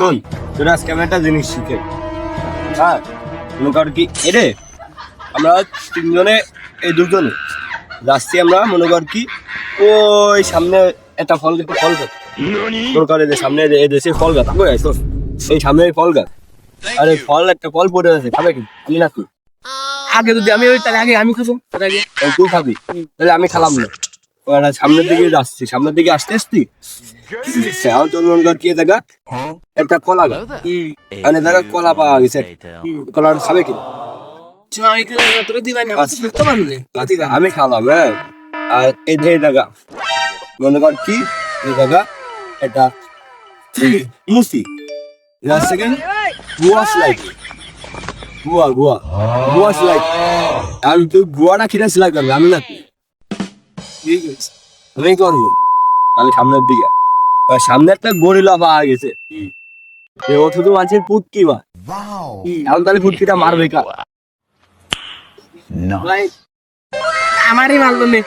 শোন, তোর আজকে আমি একটা জিনিস শিখে, হ্যাঁ, মনে কর কি এরে আমরা তিনজনে, এই দুজনে যাচ্ছি আমরা, মনে কর কি ওই সামনে একটা ফল গাছ, মনে কর এদের সামনে এই দেশে ফল গাছ, বুঝে আসছো? এই সামনে ফল গাছ, আরে একটা ফল পড়ে আছে, খাবে কি? আমি না তুই আগে যদি আমি ওই তার আগে আমি খাবো তার আগে তুই খাবি, তাহলে আমি খালাম না। ওরা সামনের দিকে যাচ্ছি, সামনের দিকে আসতে আসছি এখন তোর মনে কর কি দেখা একটা কলা গাছ, মানে দেখা কলা পাওয়া গেছে, কলা খাবে কি? তোরা দিবাই না তো পারলে আমি খালাম, হ্যাঁ। আর এই যে জায়গা, মনে কর কি এই জায়গা এটা মুসি সেকেন্ড গুয়া স্লাইড, গুয়া গুয়া গুয়া স্লাইড, আমি তুই গুয়াটা খেতে স্লাইড করবি, আমি না আমি করবো। আমি সামনের দিকে, সামনে একটা গরিলা পাওয়া গেছে, ও শুধু মানুষের পুটকি বা এখন তাহলে পুটকিটা মারবে কা? ভাই আমারই মারলো নে